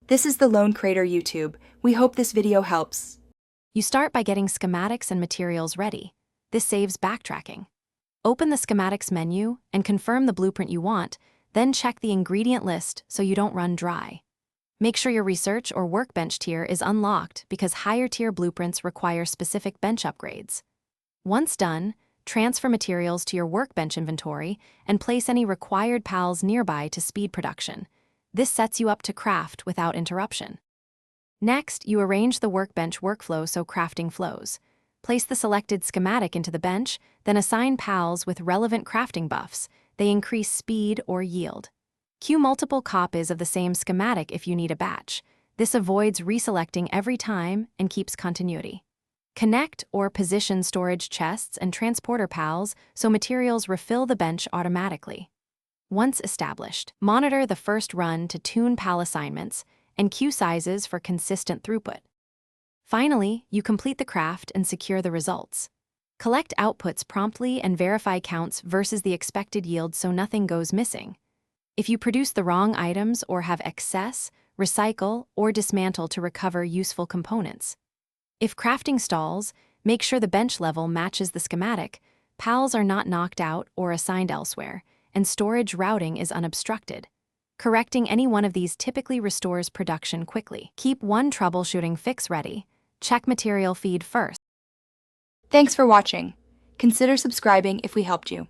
This is the Lone Creator YouTube. We hope this video helps. You start by getting schematics and materials ready. This saves backtracking. Open the schematics menu and confirm the blueprint you want, then check the ingredient list so you don't run dry. Make sure your research or workbench tier is unlocked because higher tier blueprints require specific bench upgrades. Once done, transfer materials to your workbench inventory and place any required pals nearby to speed production. This sets you up to craft without interruption. Next, you arrange the workbench workflow so crafting flows. Place the selected schematic into the bench, then assign pals with relevant crafting buffs. They increase speed or yield. Queue multiple copies of the same schematic if you need a batch. This avoids reselecting every time and keeps continuity. Connect or position storage chests and transporter pals so materials refill the bench automatically. Once established, monitor the first run to tune pal assignments and queue sizes for consistent throughput. Finally, you complete the craft and secure the results. Collect outputs promptly and verify counts versus the expected yield so nothing goes missing. If you produce the wrong items or have excess, recycle or dismantle to recover useful components. If crafting stalls, make sure the bench level matches the schematic, pals are not knocked out or assigned elsewhere, and storage routing is unobstructed. Correcting any one of these typically restores production quickly. Keep one troubleshooting fix ready. Check material feed first. Thanks for watching. Consider subscribing if we helped you.